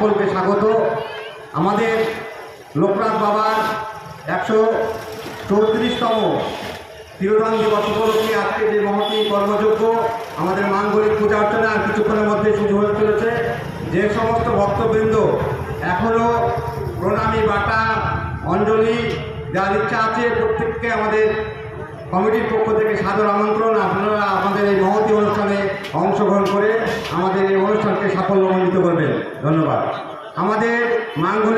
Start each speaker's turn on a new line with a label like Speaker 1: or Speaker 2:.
Speaker 1: সকলকে স্বাগত। আমাদের লোকনাথ বাবার 134তম তিরোধান দিবস উপলক্ষে আজকে যে মহতী কর্মযজ্ঞ আমাদের মাঙ্গলিক পূজা অর্চনা আর কিছুক্ষণের মধ্যে শুরু হয়ে চলেছে। যে সমস্ত ভক্তবৃন্দ এখনও প্রণামী বাটা অঞ্জলি যার ইচ্ছা আছে প্রত্যেককে আমাদের কমিটির পক্ষ থেকে সাদর আমন্ত্রণ। আপনারা আমাদের এই মহতী অনুষ্ঠানে অংশগ্রহণ করে আমাদের এই অনুষ্ঠানকে সাফল্যমণ্ডিত করবেন। ধন্যবাদ। আমাদের মাঙ্গলিক